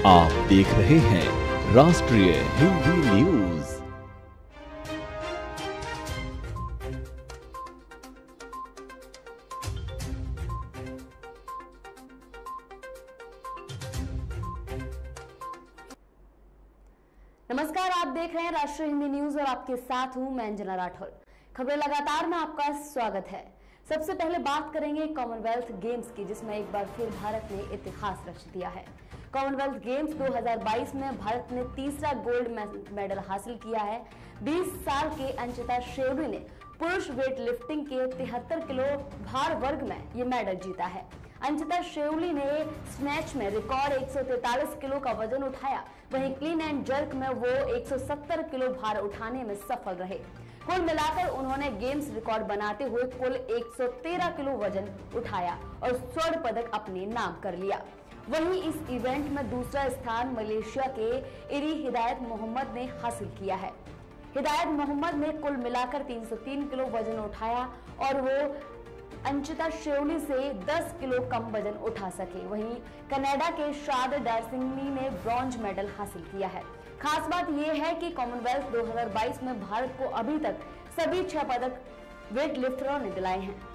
आप देख रहे हैं राष्ट्रीय हिंदी न्यूज। नमस्कार, आप देख रहे हैं राष्ट्रीय हिंदी न्यूज और आपके साथ हूं मैं अंजना राठौर। खबरें लगातार में आपका स्वागत है। सबसे पहले बात करेंगे कॉमनवेल्थ गेम्स की, जिसमें एक बार फिर भारत ने इतिहास रच दिया है। कॉमनवेल्थ गेम्स 2022 में भारत ने तीसरा गोल्ड मेडल हासिल किया है। 20 साल के अंचिता शेरवी ने पुरुष वेट लिफ्टिंग के 73 किलो भार वर्ग में ये मेडल जीता है। अंचिता शेरवी ने स्नैच में रिकॉर्ड 143 किलो का वजन उठाया, वहीं क्लीन एंड जर्क में वो 170 किलो भार उठाने में सफल रहे। कुल मिलाकर उन्होंने गेम्स रिकॉर्ड बनाते हुए कुल 113 किलो वजन उठाया और स्वर्ण पदक अपने नाम कर लिया। वहीं इस इवेंट में दूसरा स्थान मलेशिया के इरी हिदायत मोहम्मद ने हासिल किया है। हिदायत मोहम्मद ने कुल मिलाकर 303 किलो वजन उठाया और वो अंचिता शेरवी से 10 किलो कम वजन उठा सके। वहीं कनाडा के शाद डार्सिंगनी ने ब्रॉन्ज मेडल हासिल किया है। खास बात यह है कि कॉमनवेल्थ 2022 में भारत को अभी तक सभी 6 पदक वेट लिफ्टरों ने दिलाए हैं।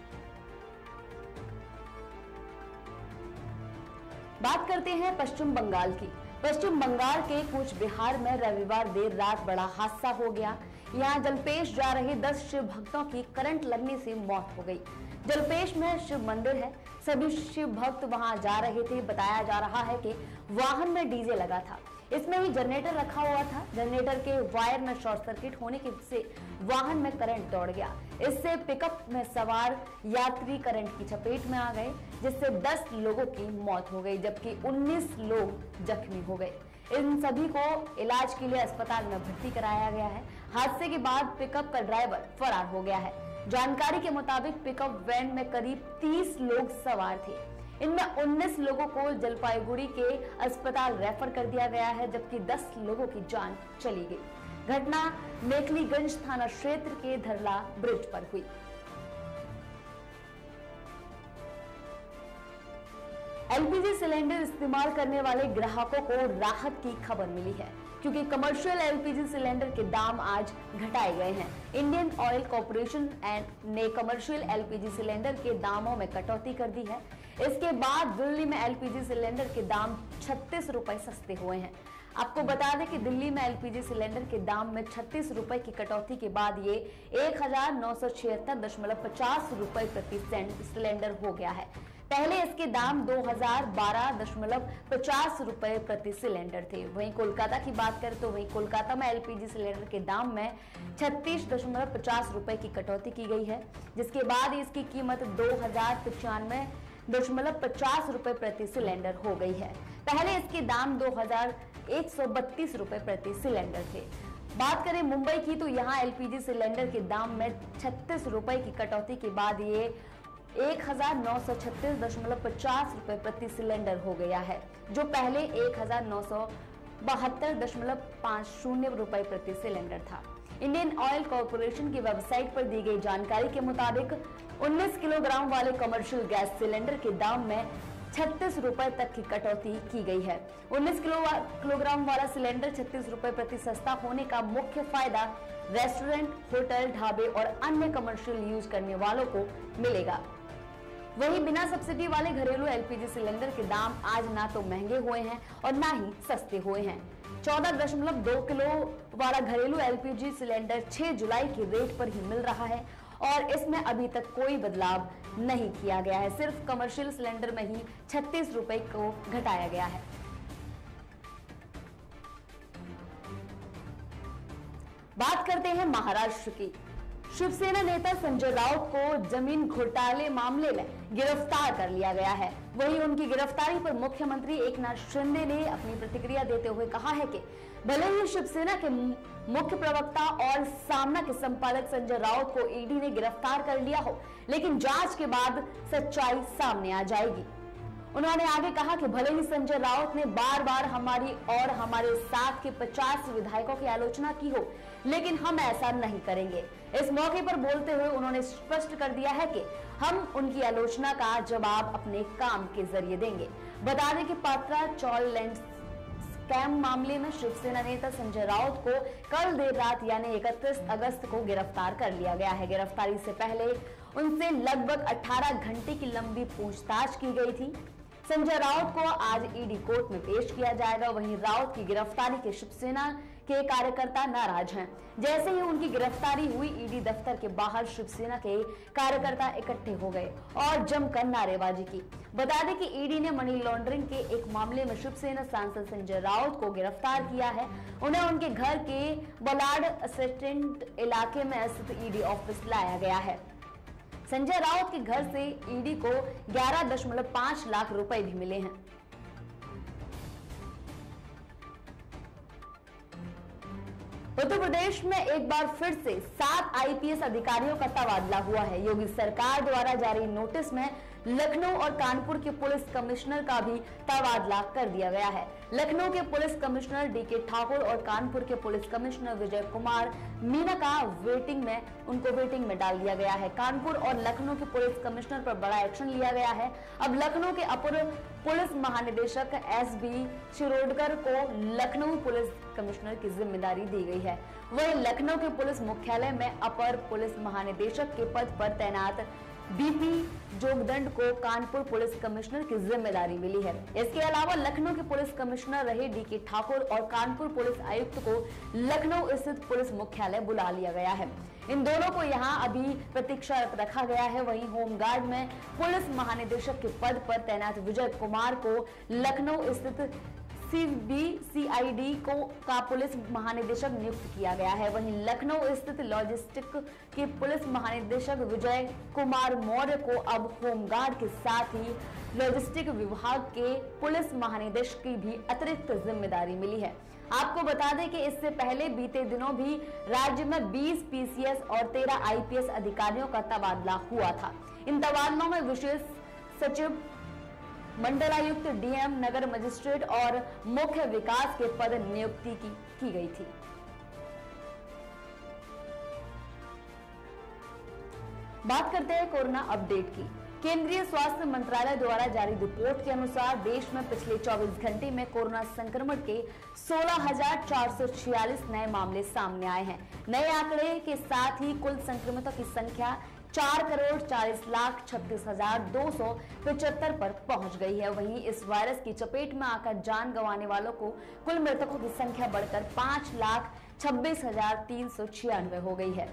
बात करते हैं पश्चिम बंगाल की। पश्चिम बंगाल के कूच बिहार में रविवार देर रात बड़ा हादसा हो गया। यहाँ जलपेश जा रहे 10 शिव भक्तों की करंट लगने से मौत हो गई। जलपेश में शिव मंदिर है, सभी शिव भक्त वहां जा रहे थे। बताया जा रहा है कि वाहन में डीजे लगा था, इसमें ही जनरेटर रखा हुआ था। जनरेटर के वायर में शॉर्ट सर्किट होने की से वाहन में करंट दौड़ गया। इससे पिकअप में सवार यात्री करंट की चपेट में आ गए, जिससे 10 लोगों की मौत हो गई, जबकि 19 लोग जख्मी हो गए। इन सभी को इलाज के लिए अस्पताल में भर्ती कराया गया है। हादसे के बाद पिकअप का ड्राइवर फरार हो गया है। जानकारी के मुताबिक पिकअप वैन में करीब 30 लोग सवार थे। इनमें 19 लोगों को जलपाईगुड़ी के अस्पताल रेफर कर दिया गया है, जबकि 10 लोगों की जान चली गई। घटना मेखलीगंज थाना क्षेत्र के धरला ब्रिज पर हुई। एलपीजी सिलेंडर इस्तेमाल करने वाले ग्राहकों को राहत की खबर मिली है, क्योंकि कमर्शियल एलपीजी सिलेंडर के दाम आज घटाए गए हैं। इंडियन ऑयल कॉर्पोरेशन ने कमर्शियल एलपीजी सिलेंडर के दामों में कटौती कर दी है। इसके बाद दिल्ली में एलपीजी सिलेंडर के दाम 36 रुपए सस्ते हुए हैं। आपको बता दें कि दिल्ली में एलपीजी सिलेंडर के दाम में 36 रुपए की कटौती के बाद ये 1976.50 रुपए प्रति सिलेंडर हो गया है। पहले इसके दाम 2012.50 रुपए प्रति सिलेंडर थे। वहीं कोलकाता की बात करें तो वहीं कोलकाता में एलपीजी सिलेंडर के दाम में 36.50 रुपए की कटौती की गई है, जिसके बाद इसकी कीमत 2095.50 रुपए प्रति सिलेंडर हो गई है। पहले इसके दाम 2132 रुपए प्रति सिलेंडर थे। बात करें मुंबई की तो यहाँ एलपीजी सिलेंडर के दाम में 36 रुपए की कटौती के बाद ये 1936.50 रुपए प्रति सिलेंडर हो गया है, जो पहले 1972.50 रुपए प्रति सिलेंडर था। इंडियन ऑयल कॉर्पोरेशन की वेबसाइट पर दी गई जानकारी के मुताबिक 19 किलोग्राम वाले कमर्शियल गैस सिलेंडर के दाम में 36 रुपए तक की कटौती की गई है। 19 किलोग्राम वाला सिलेंडर 36 रुपए प्रति सस्ता होने का मुख्य फायदा रेस्टोरेंट, होटल, ढाबे और अन्य कमर्शियल यूज करने वालों को मिलेगा। वहीं बिना सब्सिडी वाले घरेलू एलपीजी सिलेंडर के दाम आज ना तो महंगे हुए हैं और ना ही सस्ते हुए हैं। 14.2 किलो वाला घरेलू एलपीजी सिलेंडर 6 जुलाई के रेट पर ही मिल रहा है और इसमें अभी तक कोई बदलाव नहीं किया गया है। सिर्फ कमर्शियल सिलेंडर में ही 36 रुपए को घटाया गया है। बात करते हैं महाराष्ट्र की। शिवसेना नेता संजय राउत को जमीन घोटाले मामले में गिरफ्तार कर लिया गया है। वहीं उनकी गिरफ्तारी पर मुख्यमंत्री एकनाथ शिंदे ने अपनी प्रतिक्रिया देते हुए कहा है कि भले ही शिवसेना के मुख्य प्रवक्ता और सामना के संपादक संजय राउत को ईडी ने गिरफ्तार कर लिया हो, लेकिन जांच के बाद सच्चाई सामने आ जाएगी। उन्होंने आगे कहा कि भले ही संजय राउत ने बार बार हमारी और हमारे साथ के 50 विधायकों की आलोचना की हो, लेकिन हम ऐसा नहीं करेंगे। इस मौके पर बोलते हुए उन्होंने स्पष्ट कर दिया है कि हम उनकी आलोचना का जवाब अपने काम के जरिए देंगे। बता दें कि पात्रा चॉल लैंड स्कैम मामले में शिवसेना नेता संजय राउत को कल देर रात यानी 31 अगस्त को गिरफ्तार कर लिया गया है। गिरफ्तारी से पहले उनसे लगभग 18 घंटे की लंबी पूछताछ की गई थी। संजय राउत को आज ईडी कोर्ट में पेश किया जाएगा। वहीं राउत की गिरफ्तारी के शिवसेना के कार्यकर्ता नाराज हैं। जैसे ही उनकी गिरफ्तारी हुई, ईडी दफ्तर के बाहर शिवसेना के कार्यकर्ता इकट्ठे हो गए और जमकर नारेबाजी की। बता दें कि ईडी ने मनी लॉन्ड्रिंग के एक मामले में शिवसेना सांसद संजय राउत को गिरफ्तार किया है। उन्हें उनके घर के बलाड असिस्टेंट इलाके में स्थित ईडी ऑफिस लाया गया है। संजय राउत के घर से ईडी को 11.5 लाख रुपए भी मिले हैं। उत्तर प्रदेश में एक बार फिर से 7 आईपीएस अधिकारियों का तबादला हुआ है। योगी सरकार द्वारा जारी नोटिस में लखनऊ और कानपुर के पुलिस कमिश्नर का भी तबादला कर दिया गया है। लखनऊ के पुलिस कमिश्नर डीके ठाकुर और कानपुर के पुलिस कमिश्नर विजय कुमार मीना का वेटिंग में डाल दिया गया है। कानपुर और लखनऊ के पुलिस कमिश्नर पर बड़ा एक्शन लिया गया है। अब लखनऊ के अपर पुलिस महानिदेशक एसबी शिरोडकर को लखनऊ पुलिस कमिश्नर की जिम्मेदारी दी गई है। वहीं लखनऊ के पुलिस मुख्यालय में अपर पुलिस महानिदेशक के पद पर तैनात बीपी जोगदंड को कानपुर पुलिस कमिश्नर की जिम्मेदारी मिली है। इसके अलावा लखनऊ के पुलिस कमिश्नर रहे डीके ठाकुर और कानपुर पुलिस आयुक्त को लखनऊ स्थित पुलिस मुख्यालय बुला लिया गया है। इन दोनों को यहां अभी प्रतीक्षारत रखा गया है। वहीं होमगार्ड में पुलिस महानिदेशक के पद पर तैनात विजय कुमार को लखनऊ स्थित सीबीसीआईडी का पुलिस महानिदेशक नियुक्त किया गया है। वहीं लखनऊ स्थित लॉजिस्टिक के पुलिस महानिदेशक विजय कुमार मौर्य को अब होमगार्ड के साथ ही लॉजिस्टिक विभाग के पुलिस महानिदेशक की भी अतिरिक्त जिम्मेदारी मिली है। आपको बता दें कि इससे पहले बीते दिनों भी राज्य में 20 पीसीएस और 13 आईपीएस अधिकारियों का तबादला हुआ था। इन तबादलों में विशेष सचिव, मंडलायुक्त, डीएम, नगर मजिस्ट्रेट और मुख्य विकास के पद नियुक्ति की गई थी। बात करते हैं कोरोना अपडेट की। केंद्रीय स्वास्थ्य मंत्रालय द्वारा जारी रिपोर्ट के अनुसार देश में पिछले 24 घंटे में कोरोना संक्रमण के 16,446 नए मामले सामने आए हैं। नए आंकड़े के साथ ही कुल संक्रमितों की संख्या 4,40,36,275 पर पहुंच गई है। वहीं इस वायरस की चपेट में आकर जान गंवाने वालों को कुल मृतकों की संख्या बढ़कर 5,26,396 हो गई है।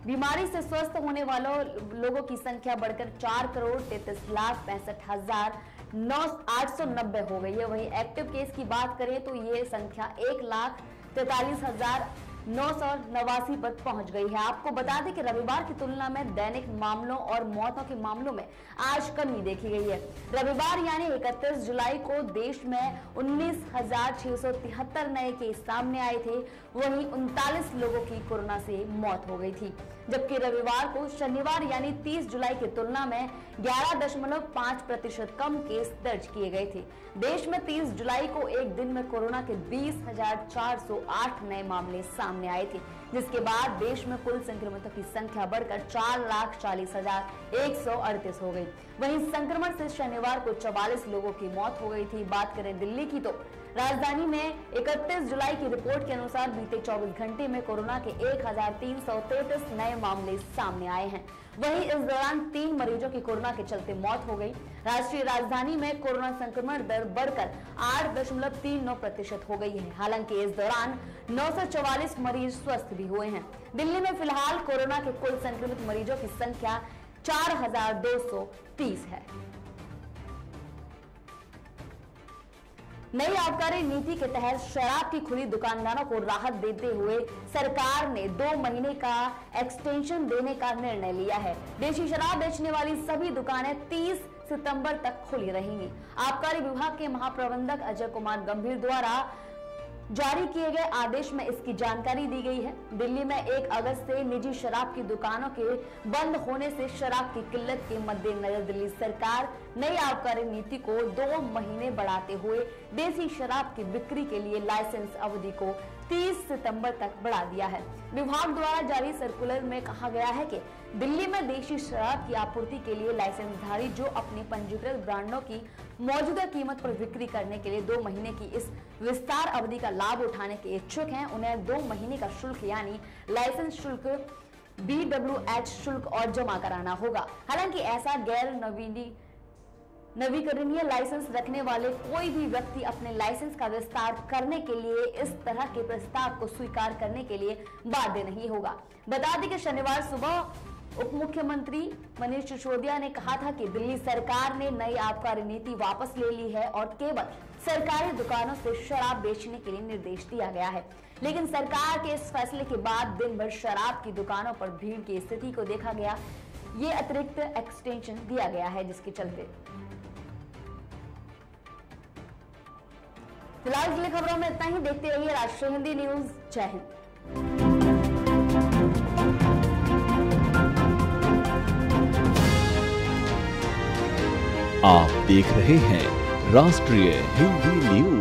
बीमारी से स्वस्थ होने वालों लोगों की संख्या बढ़कर 4,33,65,890 हो गई है। वहीं एक्टिव केस की बात करें तो ये संख्या 1,43,989 पर पहुंच गई है। आपको बता दें कि रविवार की तुलना में दैनिक मामलों और मौतों के मामलों में आज कमी देखी गई है। रविवार यानी 31 जुलाई को देश में 19,673 नए केस सामने आए थे। वहीं 39 लोगों की कोरोना से मौत हो गई थी, जबकि रविवार को शनिवार यानी 30 जुलाई की तुलना में 11.5% कम केस दर्ज किए गए थे। देश में 30 जुलाई को एक दिन में कोरोना के 20,408 नए मामले सामने आए थे, जिसके बाद देश में कुल संक्रमितों की संख्या बढ़कर 4,40,138 हो गई। वहीं संक्रमण से शनिवार को 44 लोगों की मौत हो गई थी। बात करें दिल्ली की तो राजधानी में 31 जुलाई की रिपोर्ट के अनुसार बीते 24 घंटे में कोरोना के 1,333 नए मामले सामने आए हैं। वहीं इस दौरान 3 मरीजों की कोरोना के चलते मौत हो गई। राष्ट्रीय राजधानी में कोरोना संक्रमण दर बढ़कर 8.39% हो गई है। हालांकि इस दौरान 944 मरीज स्वस्थ भी हुए हैं। दिल्ली में फिलहाल कोरोना के कुल संक्रमित मरीजों की संख्या 4,230 है। नई आबकारी नीति के तहत शराब की खुली दुकानदारों को राहत देते हुए सरकार ने 2 महीने का एक्सटेंशन देने का निर्णय लिया है। देशी शराब बेचने वाली सभी दुकानें 30 सितंबर तक खुली रहेंगी। आबकारी विभाग के महाप्रबंधक अजय कुमार गंभीर द्वारा जारी किए गए आदेश में इसकी जानकारी दी गई है। दिल्ली में 1 अगस्त से निजी शराब की दुकानों के बंद होने से शराब की किल्लत के मद्देनजर दिल्ली सरकार नई आबकारी नीति को 2 महीने बढ़ाते हुए देसी शराब की बिक्री के लिए लाइसेंस अवधि को 30 सितंबर तक बढ़ा दिया है। विभाग द्वारा जारी सर्कुलर में कहा गया है कि दिल्ली में देशी शराब की आपूर्ति के लिए लाइसेंसधारी जो अपनी पंजीकृत ब्रांडों की मौजूदा कीमत पर बिक्री करने के लिए 2 महीने की इस विस्तार अवधि का लाभ उठाने के इच्छुक हैं, उन्हें 2 महीने का शुल्क यानी लाइसेंस शुल्क BWH शुल्क और जमा कराना होगा। हालांकि ऐसा गैर नवीकरणीय लाइसेंस रखने वाले कोई भी व्यक्ति अपने लाइसेंस का विस्तार करने के लिए इस तरह के प्रस्ताव को स्वीकार करने के लिए बाध्य नहीं होगा। बता दें कि शनिवार सुबह उप मुख्यमंत्री मनीष सिसोदिया ने कहा था कि दिल्ली सरकार ने नई आबकारी नीति वापस ले ली है और केवल सरकारी दुकानों से शराब बेचने के लिए निर्देश दिया गया है। लेकिन सरकार के इस फैसले के बाद दिन भर शराब की दुकानों पर भीड़ की स्थिति को देखा गया। ये अतिरिक्त एक्सटेंशन दिया गया है, जिसके चलते फिलहाल के लिए खबरों में इतना ही। देखते रहिए राष्ट्रीय हिंदी न्यूज। जय हिंद। आप देख रहे हैं राष्ट्रीय हिंदी न्यूज।